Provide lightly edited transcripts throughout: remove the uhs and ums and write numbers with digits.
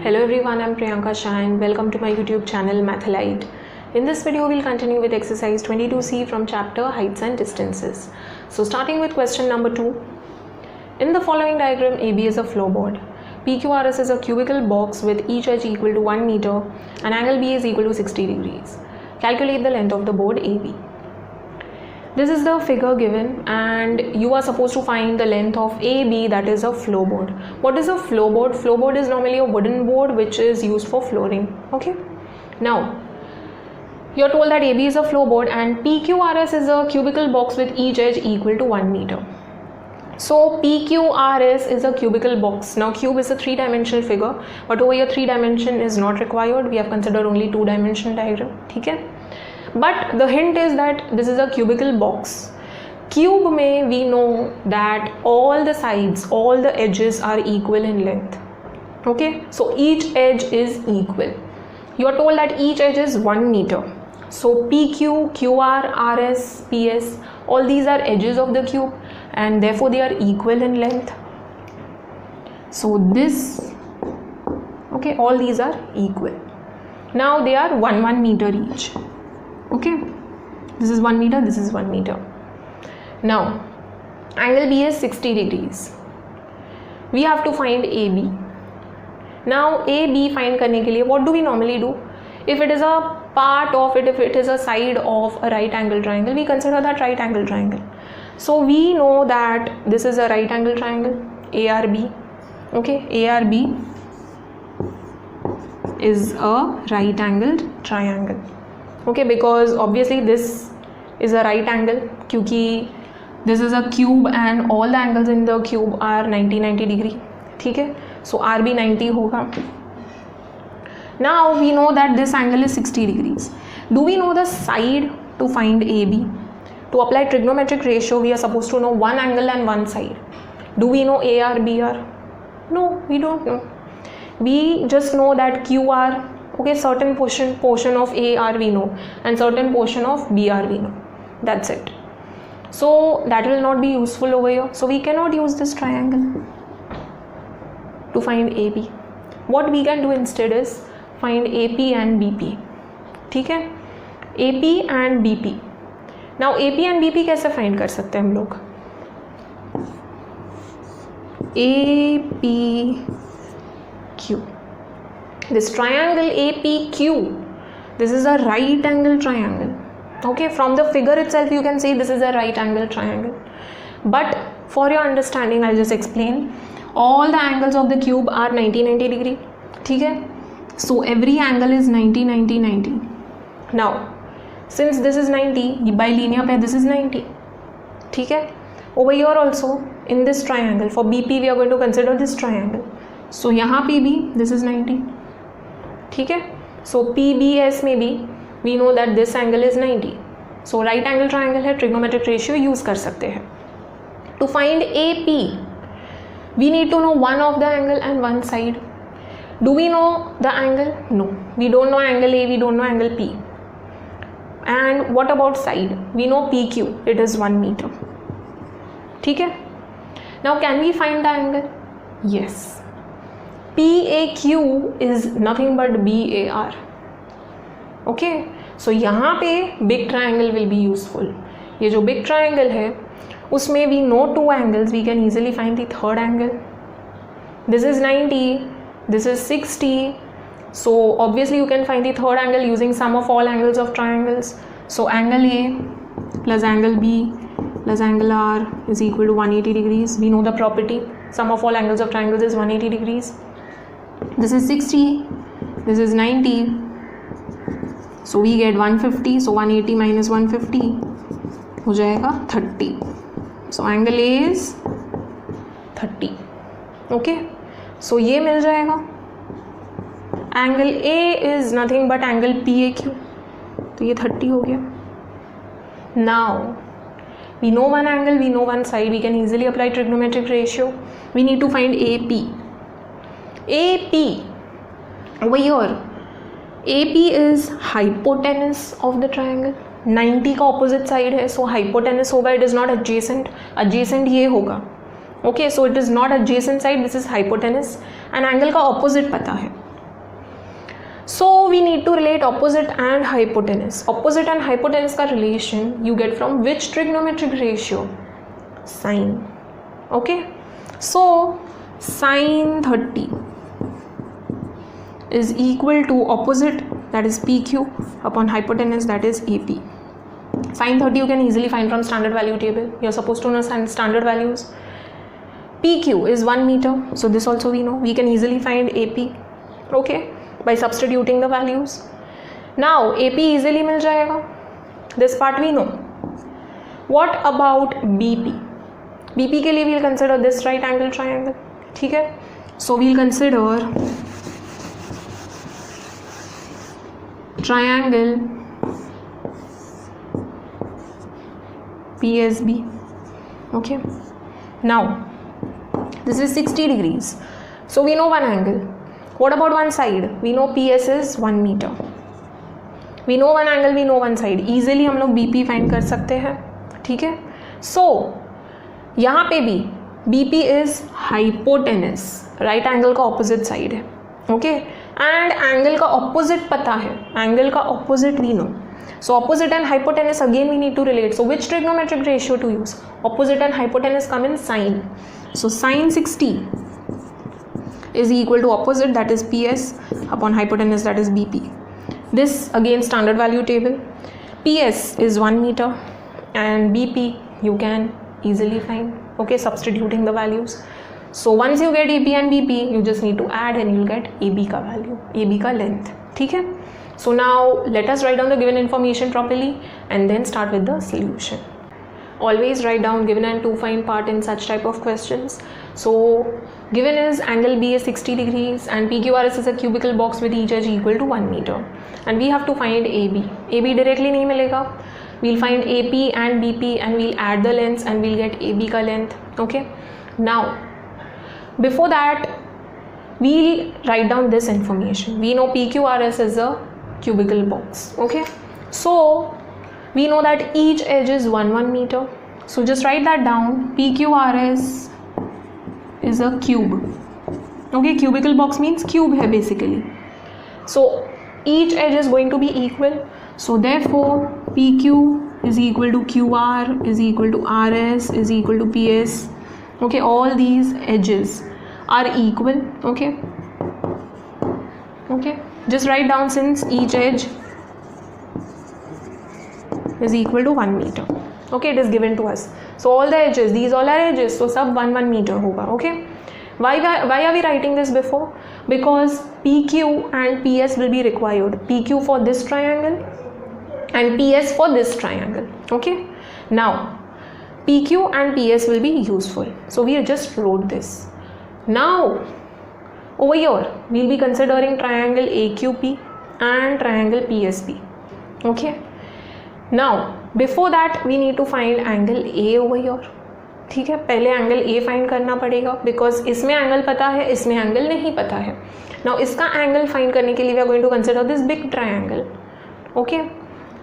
Hello everyone, I'm Priyanka Shah and welcome to my YouTube channel Mathalite. In this video, we'll continue with exercise 22C from chapter Heights and Distances. So starting with question number 2. In the following diagram, AB is a floorboard. PQRS is a cubical box with each edge equal to 1 meter and angle B is equal to 60 degrees. Calculate the length of the board AB. This is the figure given and you are supposed to find the length of AB, that is a floorboard. What is a floorboard? Floorboard is normally a wooden board which is used for flooring. Okay. Now, you are told that AB is a floorboard and PQRS is a cubical box with each edge equal to 1 meter. So PQRS is a cubical box. Now cube is a 3-dimensional figure, but over here 3 dimension is not required. We have considered only 2-dimensional diagram. Okay? But the hint is that this is a cubical box. Cube mein we know that all the sides, all the edges are equal in length. Okay, so each edge is equal. You are told that each edge is 1 meter. So PQ, QR, RS, PS, all these are edges of the cube and therefore they are equal in length. So this, okay, all these are equal. Now they are 1 meter each. Okay, this is 1 meter, this is 1 meter. Now angle B is 60 degrees. We have to find AB. Now AB find करने के लिए what do we normally do? If it is a part of it, if it is a side of a right angle triangle, we consider that right angle triangle. So we know that this is a right angle triangle, ARB. Okay, ARB is a right angled triangle. Okay, because obviously this is a right angle क्योंकि this is a cube and all the angles in the cube are 90 degree. ठीक है, so RB 90 होगा. Now we know that this angle is 60 degrees. Do we know the side to find AB? To apply trigonometric ratio, we are supposed to know one angle and one side. Do we know AR, BR? No, we don't know. We just know that QR. Okay, certain portion of AR we know and certain portion of BR we know. That's it. So that will not be useful over here. So we cannot use this triangle to find AB. What we can do instead is find AP and BP. ठीक है? AP and BP. Now AP and BP कैसे find कर सकते हैं हम लोग? APQ. This triangle APQ, this is a right angle triangle. Okay, from the figure itself you can say this is a right angle triangle. But for your understanding, I'll just explain. All the angles of the cube are 90 degree. ठीक है? So every angle is 90. Now, since this is 90, by linear pair this is 90. ठीक है? Over here also, in this triangle, for BP we are going to consider this triangle. So यहाँ पे भी this is 90. ठीक है, so PBS में भी we know that this angle is 90. So right angle triangle है, trigonometric ratio use कर सकते हैं. To find AP, we need to know one of the angle and one side. Do we know the angle? No, we don't know angle A, we don't know angle P. And what about side? We know PQ, it is 1 meter. ठीक है? Now can we find the angle? Yes. PAQ is nothing but BAR. Okay, so यहाँ पे big triangle will be useful. ये जो big triangle है उसमें we know 2 angles, we can easily find the third angle. This is 90, this is 60. So obviously you can find the third angle using sum of all angles of triangles. So angle A plus angle B plus angle R is equal to 180 degrees. We know the property. Sum of all angles of triangles is 180 degrees. This is 60, this is 90, so we get 150, so 180 minus 150 हो जाएगा 30. So angle A is 30. Okay, so ये मिल जाएगा. Angle A is nothing but angle PAQ, तो ये 30 हो गया. Now we know one angle, we know one side, we can easily apply trigonometric ratio. We need to find AP. AP, over here, AP is hypotenuse of the triangle. 90 का opposite side है, so hypotenuse होगा, it is not adjacent. Adjacent ये होगा. Okay, so it is not adjacent side, this is hypotenuse and angle का opposite पता है. So we need to relate opposite and hypotenuse. Opposite and hypotenuse का relation you get from which trigonometric ratio? Sine. Okay. So sine 30 is equal to opposite, that is PQ, upon hypotenuse, that is AP. Sine 30 you can easily find from standard value table. You're supposed to know standard values. PQ is 1 meter, so this also we know. We can easily find AP, okay, by substituting the values. Now AP easily मिल जाएगा. This part we know. What about BP? BP के लिए we'll consider this right angle triangle. ठीक है? So we'll consider triangle PSB. Okay. Now this is 60 degrees. So we know one angle. What about one side? We know PS is 1 meter. We know one angle, we know one side. Easily हम लोग BP find कर सकते हैं. ठीक है? So यहाँ पे भी BP is hypotenuse. Right angle का opposite side है. Okay? And angle का opposite पता है. Angle का opposite we know. So opposite and hypotenuse again we need to relate. So which trigonometric ratio to use? Opposite and hypotenuse come in sine. So sine 60 is equal to opposite, that is PS, upon hypotenuse, that is BP. This again standard value table. PS is 1 meter and BP you can easily find, okay, substituting the values. So once you get AP and BP, you just need to add and you'll get AB का value, AB का length. ठीक है? So now let us write down the given information properly and then start with the solution. Always write down given and to find part in such type of questions. So given is angle B is 60 degrees and PQRS is a cubical box with each edge equal to 1 meter. And we have to find AB. AB directly नहीं मिलेगा. We'll find AP and BP and we'll add the lengths and we'll get AB का length. Okay. Now before that we'll write down this information. We know PQRS is a cubical box. Okay. So we know that each edge is 1 meter. So just write that down. PQRS is a cube. Okay, cubical box means cube है basically. So each edge is going to be equal. So therefore PQ is equal to QR is equal to RS is equal to PS. Okay, all these edges are equal. Okay. Okay. Just write down since each edge is equal to 1 meter. Okay, it is given to us. So all the edges, these all are edges. So sub 1 meter होगा. Okay. Why are we writing this before? Because PQ and PS will be required. PQ for this triangle and PS for this triangle. Okay. Now PQ and PS will be useful. So we just wrote this. Now over here we'll be considering triangle AQP and triangle PSB. Okay. Now before that we need to find angle A over here. ठीक है, पहले angle A find करना पड़ेगा because इसमें angle पता है, इसमें angle नहीं पता है. नाउ इसका एंगल फाइंड करने के लिए we are going to consider this big triangle. Okay,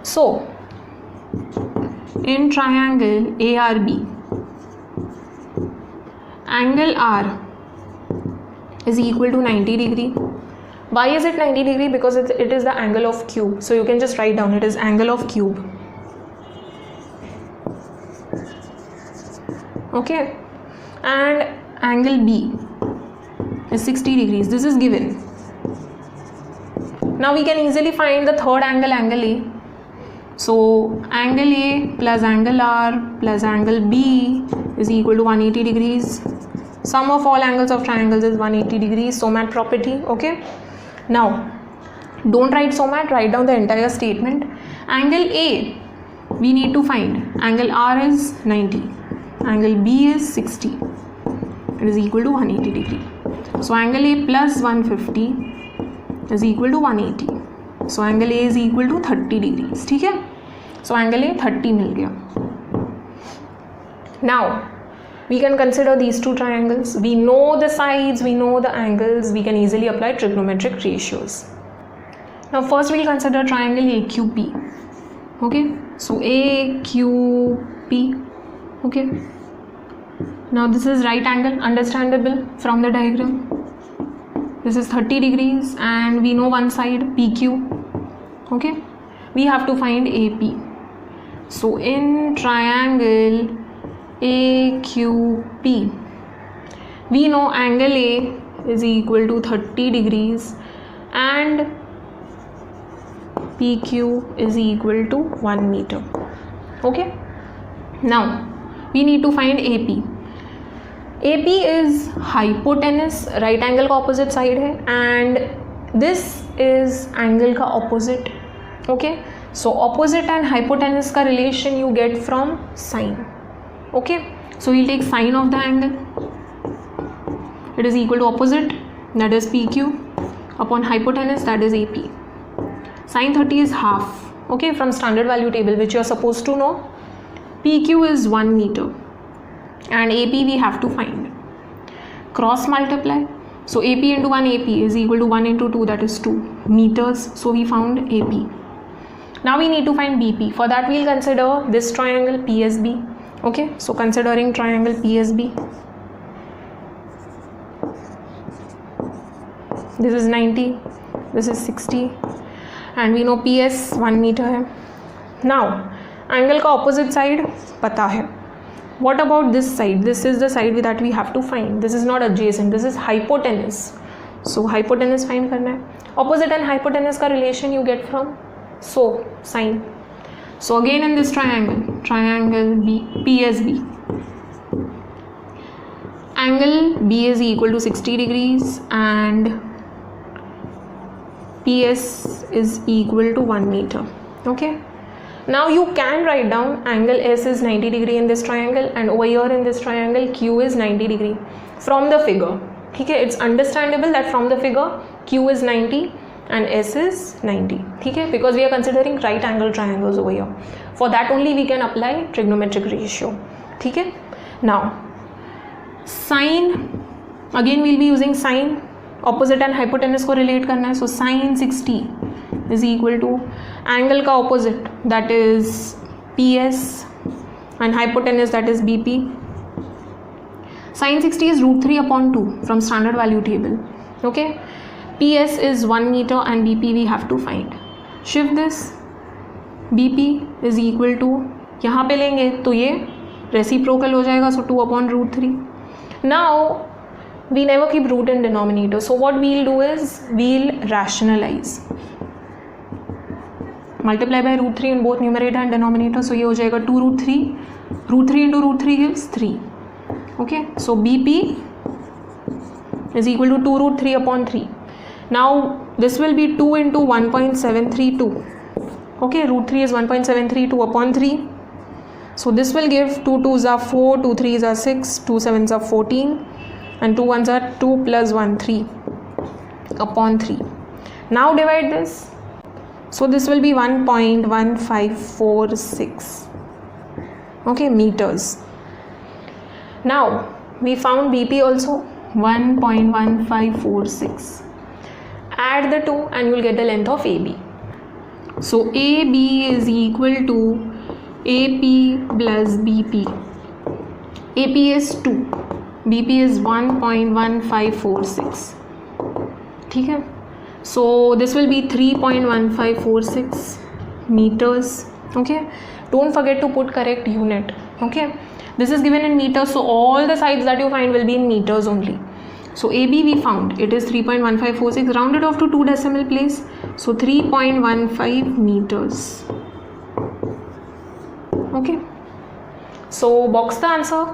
so in triangle ARB angle R is equal to 90 degree. Why is it 90 degree? Because it is the angle of cube. So you can just write down it is angle of cube. Okay, and angle B is 60 degrees. This is given. Now we can easily find the third angle, angle A. So angle A plus angle R plus angle B is equal to 180 degrees. Sum of all angles of triangles is 180 degrees. SOMAT property. Okay. Now don't write SOMAT, write down the entire statement. Angle A we need to find. Angle R is 90. Angle B is 60. It is equal to 180 degree. So angle A plus 150 is equal to 180. So angle A is equal to 30 degrees. ठीक है? So angle A 30 मिल गया. Now we can consider these two triangles. We know the sides, we know the angles, we can easily apply trigonometric ratios. Now first we will consider triangle AQP. Okay, so AQP. Okay, now this is right angle, understandable from the diagram. this is 30 degrees and we know one side PQ. Okay, we have to find AP. So in triangle AQP, we know angle A is equal to 30 degrees and PQ is equal to 1 meter. Okay, now we need to find AP. AP is hypotenuse, right angle का opposite side है, and this is angle का opposite. Okay, so opposite and hypotenuse का relation you get from sine. Okay, so we'll take sine of the angle. It is equal to opposite, that is PQ, upon hypotenuse, that is AP. Sine 30 is half. Okay, from standard value table, which you are supposed to know. PQ is 1 meter and AP we have to find. Cross multiply. So AP into 1 AP is equal to 1 into 2, that is 2 meters. So we found AP. Now we need to find BP. For that we'll consider this triangle PSB. Okay, so considering triangle PSB, this is 90, this is 60 and we know PS 1 meter है. Now angle का opposite side पता है. What about this side? This is the side that we have to find. This is not adjacent, this is hypotenuse. So hypotenuse find करना है. Opposite and hypotenuse का relation you get from sine. So again in this triangle PSB, angle B is equal to 60 degrees and PS is equal to 1 meter. Okay, now you can write down angle S is 90 degree in this triangle and over here in this triangle Q is 90 degree from the figure. Okay, it's understandable that from the figure Q is 90 and S is 90. Okay, because we are considering right angle triangles over here. For that only we can apply trigonometric ratio. Okay, now sine, again we'll be using sine. Opposite and hypotenuse को relate करना है. So sine 60 is equal to angle का opposite, that is PS, and hypotenuse, that is BP. Sine 60 is root 3 upon 2 from standard value table. Okay, PS is 1 meter and BP we have to find. Shift this, BP is equal to, यहाँ पे लेंगे तो ये reciprocal हो जाएगा, so 2 upon root 3. Now we never keep root in denominator, so what we'll do is we'll rationalize. Multiply by root 3 in both numerator and denominator, so ये हो जाएगा 2 root 3. Root 3 into root 3 gives 3. Okay, so BP is equal to 2 root 3 upon 3. Now this will be 2 into 1.732. Okay, root 3 is 1.732 upon 3. So this will give 2 2s are 4, 2 3s are 6, 2 7s are 14 and 2 1s are 2 plus 1 3 upon 3. Now divide this. So this will be 1.1546. Okay, meters. Now we found BP also 1.1546. Add the two and you will get the length of AB. So AB is equal to AP plus BP. AP is 2, BP is 1.1546. ठीक है, so this will be 3.1546 meters. Okay, don't forget to put correct unit. Okay, this is given in meters, so all the sides that you find will be in meters only. So AB we found, it is 3.1546, rounded off to 2 decimal place, so 3.15 meters. Okay, so box the answer,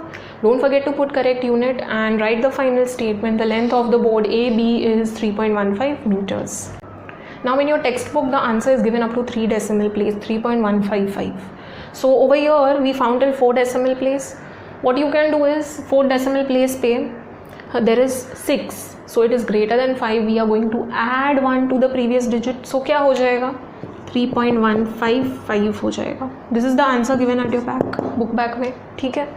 don't forget to put correct unit and write the final statement. The length of the board AB is 3.15 meters. Now in your textbook the answer is given up to 3 decimal place, 3.155. So over here we found till 4 decimal place. What you can do is 4 decimal place पे there is 6, so it is greater than 5. We are going to add 1 to the previous digit, so क्या हो जाएगा 3.155 हो जाएगा. This is the answer given at your back, book back में. ठीक है,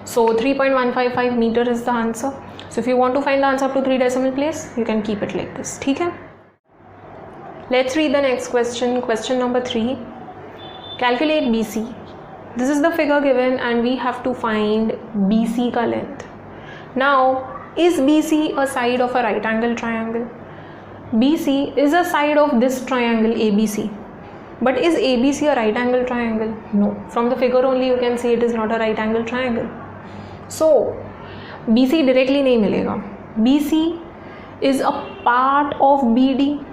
so 3.155 meter is the answer. So if you want to find the answer up to 3 decimal place, you can keep it like this. ठीक है, let's read the next question. Question number 3. Calculate BC. This is the figure given and we have to find BC का length. Now is BC a side of a right angle triangle? BC is a side of this triangle ABC. But is ABC a right angle triangle? No. From the figure only you can see it is not a right angle triangle. So BC directly नहीं मिलेगा. BC is a part of BD.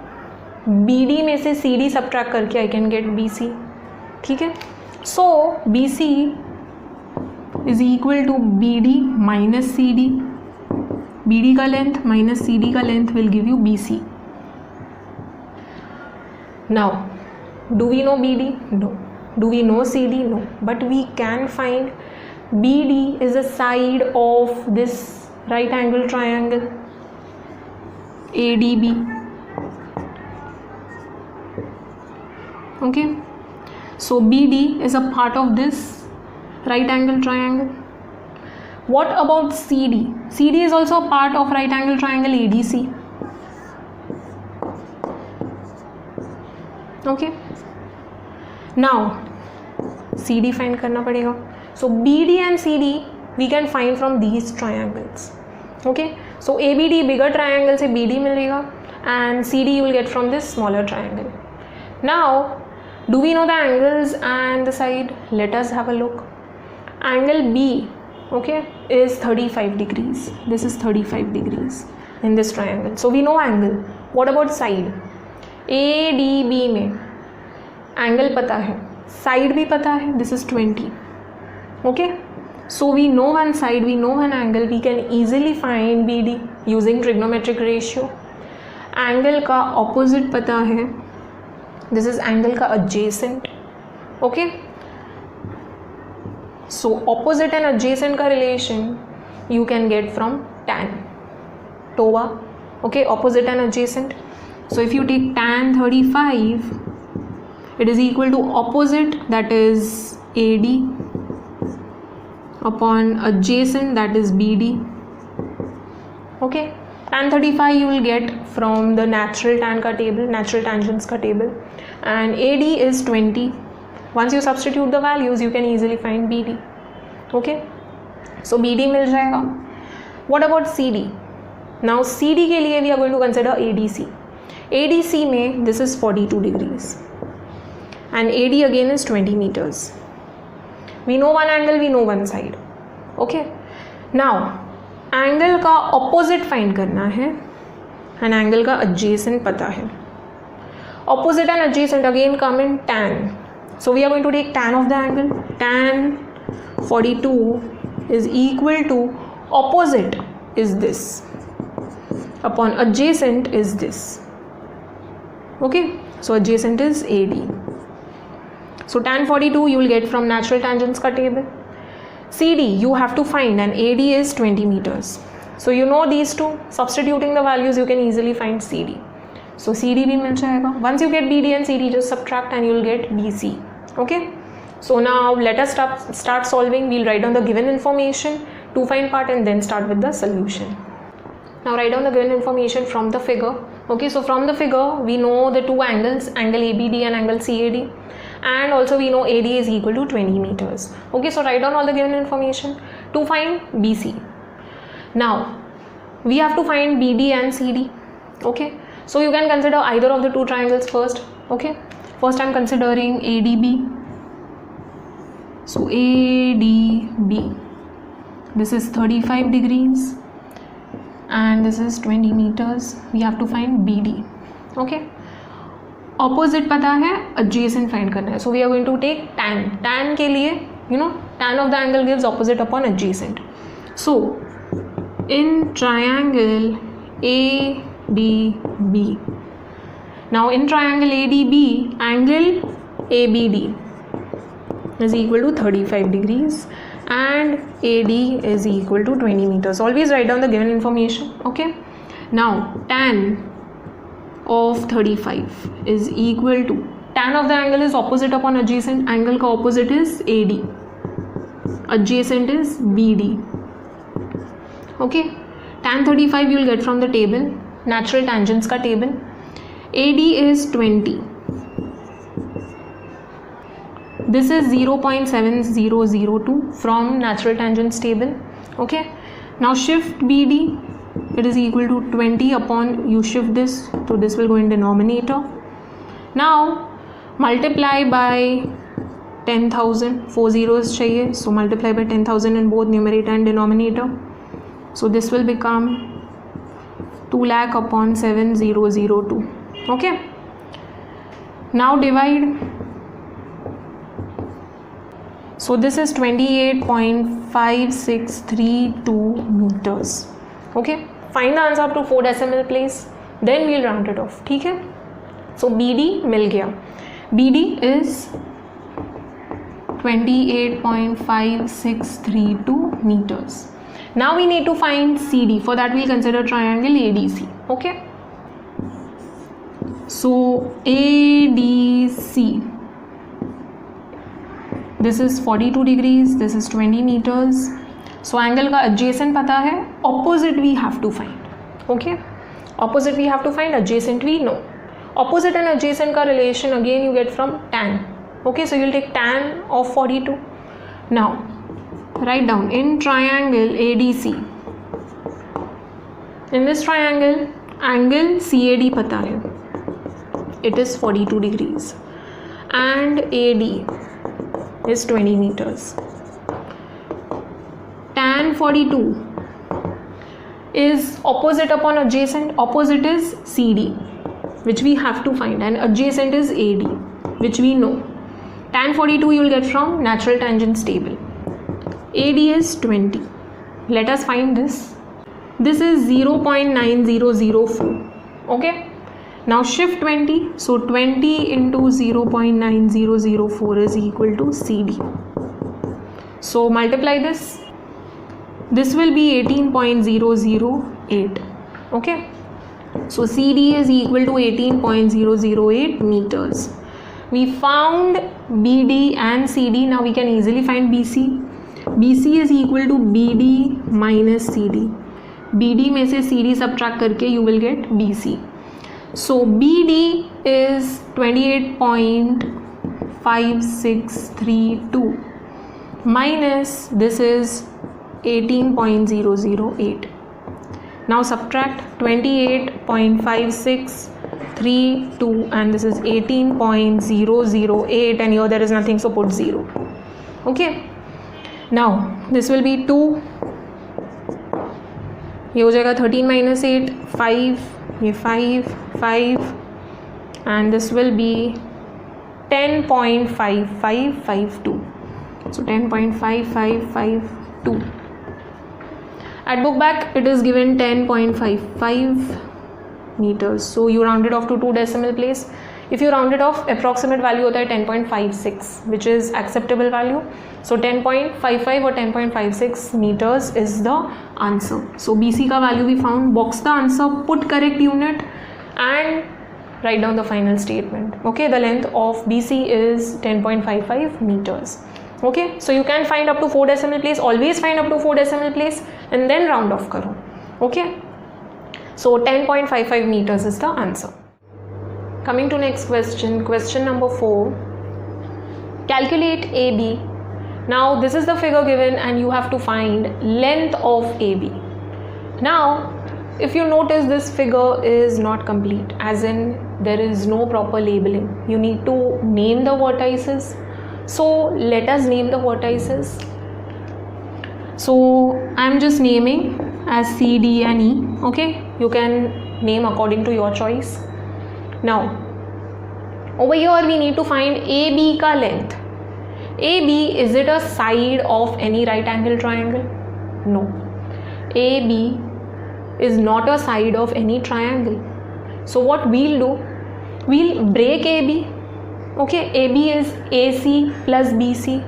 BD में से CD subtract करके I can get BC. ठीक है. So BC is equal to BD minus CD. BD का length minus CD का length will give you BC. Now, do we know BD? No. Do we know CD? No. But we can find BD is a side of this right angle triangle ADB. Okay. So BD is a part of this right angle triangle. What about CD? CD is also a part of right angle triangle ADC. Okay. Now CD find करना पड़ेगा. So BD and CD we can find from these triangles. Okay. So ABD bigger triangle से BD मिलेगा and CD you will get from this smaller triangle. Now do we know the angles and the side? Let us have a look. Angle B, okay, is 35 degrees. This is 35 degrees in this triangle. So we know angle. What about side? ADB में angle पता है, side भी पता है. This is 20. Okay. So we know one side, we know one angle. We can easily find BD using trigonometric ratio. Angle का opposite पता है. This is angle का adjacent. Okay. So opposite and adjacent का relation you can get from tan. TOA. Okay. Opposite and adjacent. So if you take tan 35, it is equal to opposite, that is AD, upon adjacent, that is BD. Okay. Tan 35 you will get from the natural tan ka table, natural tangents ka table, and AD is 20. Once you substitute the values you can easily find BD. Okay. So BD मिल जाएगा. What about CD? Now CD के लिए we are going to consider ADC. ADC में this is 42 degrees and AD again is 20 meters. We know one angle, we know one side. Okay. Now angle का opposite find करना है and angle का adjacent पता है. Opposite and adjacent again come in tan. So we are going to take tan of the angle. Tan 42 is equal to opposite is this upon adjacent is this. Okay. So adjacent is AD. So tan 42 you will get from natural tangents ka table. CD you have to find and AD is 20 meters. So you know these two, substituting the values you can easily find CD. So CD भी मिल जाएगा. Once you get BD and CD just subtract and you will get BC. Okay. So now let us start solving. We'll write down the given information to find part and then start with the solution. Now write down the given information from the figure. Okay, so from the figure we know the two angles, angle ABD and angle CAD, and also we know AD is equal to 20 meters. Okay, so write down all the given information to find BC. Now we have to find BD and CD. Okay, so you can consider either of the two triangles first. Okay, first I am considering ADB. So ADB, this is 35 degrees and this is 20 meters. We have to find BD. Okay, opposite पता है, adjacent find करना है. So we are going to take tan. Tan के लिए you know tan of the angle gives opposite upon adjacent. So in triangle ADB, now in triangle ADB, angle ABD is equal to 35 degrees and AD is equal to 20 meters. Always write down the given information. Okay. Now tan of 35 is equal to, tan of the angle is opposite upon adjacent, angle का opposite is AD, adjacent is BD. Okay. Tan 35 you will get from the table, natural tangents का table. AD is 20. This is 0.7002 from natural tangents table. Okay. Now shift BD it is equal to 20 upon, you shift this, so this will go in denominator. Now multiply by 10,000, 4 zeros चाहिए, so multiply by 10,000 in both numerator and denominator. So this will become 2 lakh upon 7002. Okay, now divide. So this is 28.5632 meters. Okay, find the answer up to 4 decimal place, then we'll round it off. ठीक है, so BD मिल गया. BD is 28.5632 meters. Now we need to find CD. For that we'll consider triangle ADC. Okay, so ADC, this is 42 degrees, this is 20 meters. So angle का adjacent पता है, opposite we have to find. Okay, opposite we have to find, adjacent we know. Opposite and adjacent का relation again you get from tan. Okay, so you'll take tan of 42. Now write down in triangle ADC. In this triangle, angle CAD पता है, it is 42 degrees and AD is 20 meters. Tan 42 is opposite upon adjacent. Opposite is CD, which we have to find, and adjacent is AD, which we know. Tan 42 you will get from natural tangents table. AD is 20. Let us find this. This is 0.9004. Okay, now shift 20, so 20 into 0.9004 is equal to CD. So multiply this. This will be 18.008. Okay, so CD is equal to 18.008 meters. We found BD and CD. Now we can easily find BC. BC is equal to BD minus CD. BD में से CD subtract करके you will get BC. So BD is 28.5632 minus this is 18.008. Now subtract 28.5632 and this is 18.008, and here there is nothing, so put 0. Okay, now this will be 2, ये हो जाएगा 13 minus 8, 5, ये 5, 5, and this will be 10.5552. So 10.5552. At book back it is given 10.55 meters. So you round it off to 2 decimal place. If you round it off, approximate value होता है 10.56, which is acceptable value. So 10.55 or 10.56 meters is the answer. So BC का value we found. Box the answer, put correct unit, and write down the final statement. Okay, the length of BC is 10.55 meters. Okay, so you can find up to 4 decimal place. Always find up to 4 decimal place and then round off करो. Okay, so 10.55 meters is the answer. Coming to next question, question number 4. Calculate AB. Now this is the figure given and you have to find length of AB. Now if you notice, this figure is not complete, as in there is no proper labeling. You need to name the vertices. So let us name the vertices. So I am just naming as C, D and E. Okay, you can name according to your choice. Now over here we need to find AB ka length. AB, is it a side of any right angle triangle? No, AB is not a side of any triangle. So what we'll do, we'll break AB. Okay, AB is AC plus BC.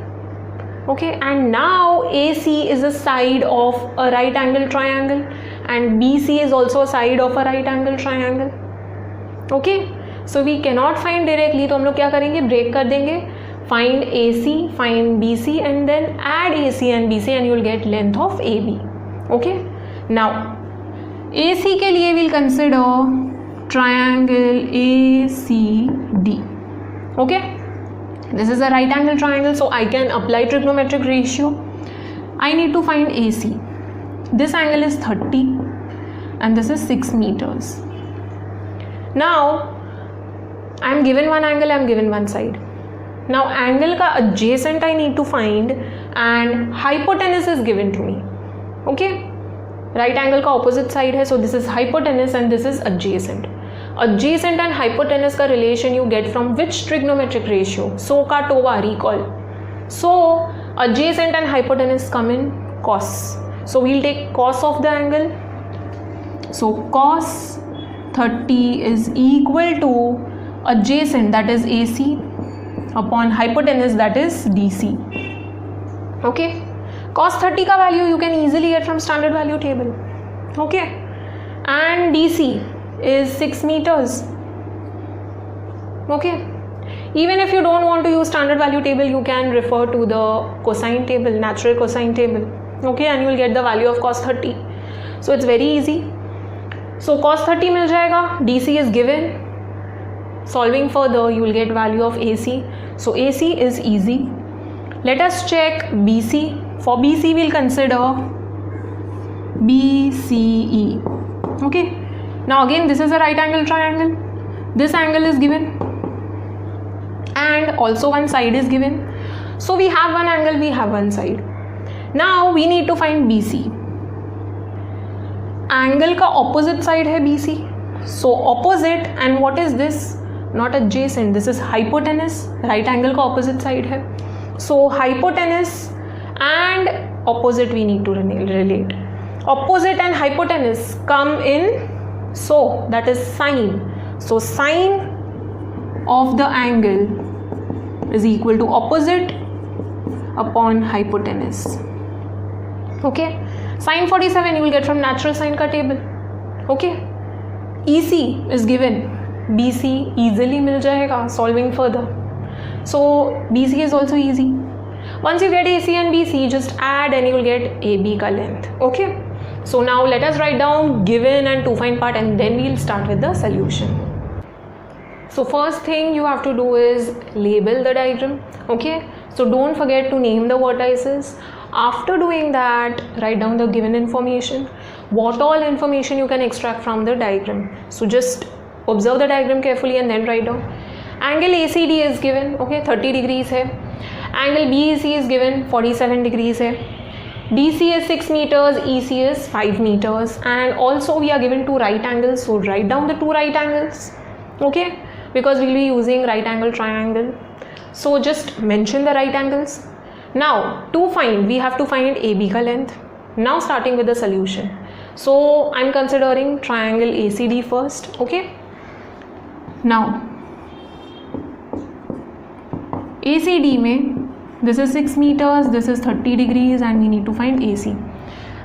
Okay, and now AC is a side of a right angle triangle and BC is also a side of a right angle triangle. Okay, so we cannot find directly, तो हम लोग क्या करेंगे, break कर देंगे. Find AC, find BC and then add AC and BC and you will get length of AB. Okay, now AC के लिए we'll consider triangle ACD. Okay, this is a right angle triangle, so I can apply trigonometric ratio. I need to find AC. This angle is 30 and this is 6 meters. Now I am given one angle, I am given one side. Now angle का adjacent I need to find and hypotenuse is given to me. Okay, right angle का opposite side है, so this is hypotenuse and this is adjacent. Adjacent and hypotenuse का relation you get from which trigonometric ratio? SOHCAHTOA, recall. So adjacent and hypotenuse come in cos. So we'll take cos of the angle. So cos 30 is equal to adjacent, that is AC, upon hypotenuse, that is DC. Okay, cos 30 का value you can easily get from standard value table. Okay, and DC is 6 meters. Okay, even if you don't want to use standard value table, you can refer to the cosine table, natural cosine table. Okay, and you will get the value of cos 30. So it's very easy. So cos 30 मिल जाएगा, DC is given. Solving further, you will get value of AC. So AC is easy. Let us check BC. For BC, we'll consider BCE. Okay. Now again, this is a right angle triangle. This angle is given, and also one side is given. So we have one angle, we have one side. Now we need to find BC. Angle का opposite side है BC. So opposite, and what is this? Not adjacent, this is hypotenuse. Right angle का opposite side है. So hypotenuse and opposite we need to relate. Opposite and hypotenuse come in so, that is sine. So sine of the angle is equal to opposite upon hypotenuse. Okay, sine 47 you will get from natural sine ka table. Okay, EC is given, BC easily mil jayega solving further. So BC is also easy. Once you get AC and BC, just add and you will get AB ka length. Okay, so now let us write down given and to find part, and then we'll start with the solution. So first thing you have to do is label the diagram. Okay, so don't forget to name the vertices. After doing that, write down the given information, what all information you can extract from the diagram. So just observe the diagram carefully and then write down. Angle ACD is given, okay, 30 degrees hai. Angle BEC is given, 47 degrees hai. DC is 6 meters, EC is 5 meters, and also we are given two right angles, so write down the two right angles. Okay, because we'll be using right angle triangle, so just mention the right angles. Now to find, we have to find AB ka length. Now starting with the solution, so I'm considering triangle ACD first. Okay, now ACD में this is 6 meters, this is 30 degrees, and we need to find AC.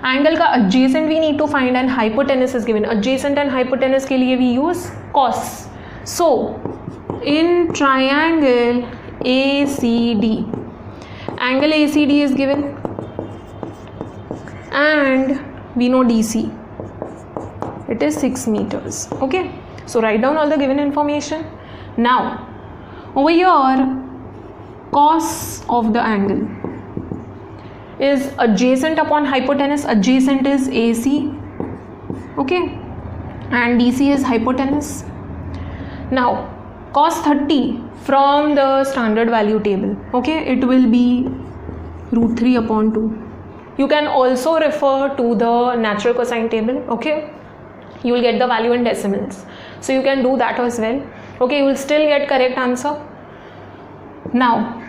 Angle का adjacent we need to find, and hypotenuse is given. Adjacent and hypotenuse के लिए we use cos. So in triangle ACD, angle ACD is given, and we know DC, it is 6 meters. Okay, so write down all the given information. Now over here, cos of the angle is adjacent upon hypotenuse. Adjacent is AC, okay, and DC is hypotenuse. Now cos 30 from the standard value table, okay, it will be root 3 upon 2. You can also refer to the natural cosine table. Okay, you will get the value in decimals, so you can do that as well. Okay, you will still get correct answer. Now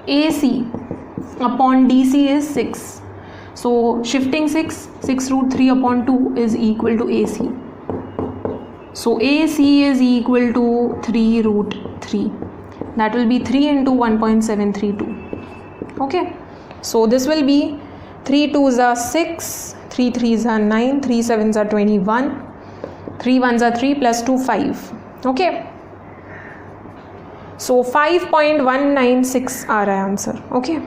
AC upon DC is 6, so shifting 6 root 3 upon 2 is equal to AC. So AC is equal to 3 root 3, that will be 3 into 1.732. Okay, so this will be 3 2s are 6, 3 3s are 9, 3 7s are 21, 3 1s are 3 plus 2 5. Okay, so 5.196 our answer. Okay,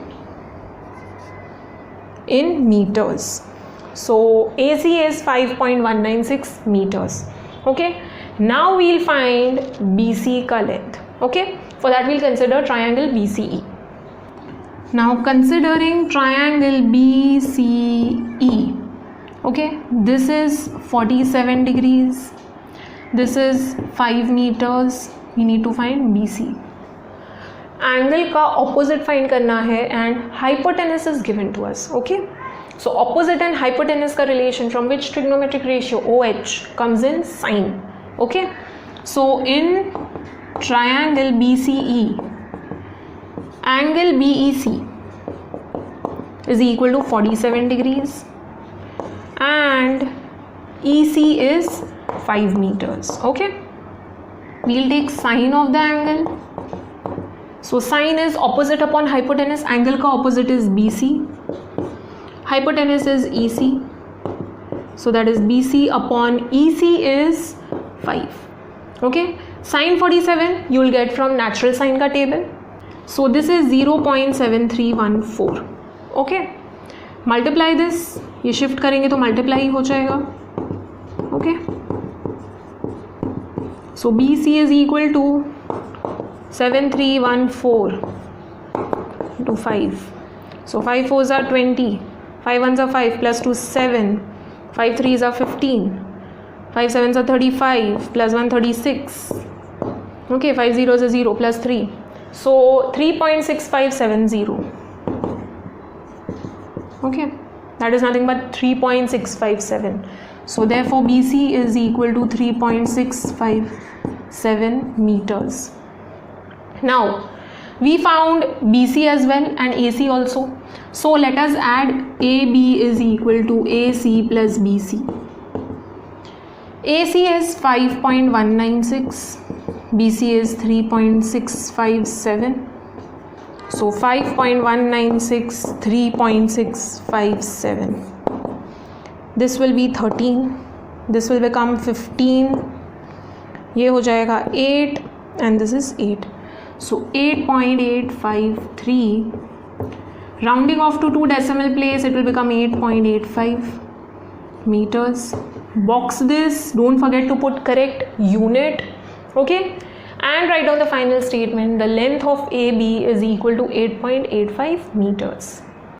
in meters. So AC is 5.196 meters. Okay, now we'll find BC ka length. Okay, for that we'll consider triangle BCE. Now considering triangle BCE, Okay, this is 47 degrees, this is 5 meters. We need to find BC. Angle का opposite find करना है and hypotenuse is given to us. Okay, so opposite and hypotenuse का relation from which trigonometric ratio OH comes in sine. Okay, so in triangle BCE, angle BEC is equal to 47 degrees and EC is 5 meters. Okay, we'll take sine of the angle. So sine is opposite upon hypotenuse, angle ka opposite is BC, hypotenuse is EC, so that is BC upon EC is 5. Okay, sine 47 you will get from natural sine ka table. So this is 0.7314. Okay, multiply this, ये shift करेंगे तो multiply हो जाएगा. Okay, so BC is equal to 7314 into 5. So 5 4s are 20, 5 1s are 5 plus 2 7, 5 3s are 15, 5 7s are 35 plus 1 36. Okay, 5 zeros are 0 plus 3. So 3.6570. Okay, that is nothing but 3.657. So therefore BC is equal to 3.657 meters. Now we found BC as well and AC also. So let us add AB is equal to AC plus BC. AC is 5.196, BC is 3.657. So 5.196, 3.657. This will be 13. This will become 15. ये हो जाएगा 8 and this is 8. So 8.853. Rounding off to 2 decimal place, it will become 8.85 meters. Box this. Don't forget to put correct unit. Okay. And write down the final statement. The length of AB is equal to 8.85 meters.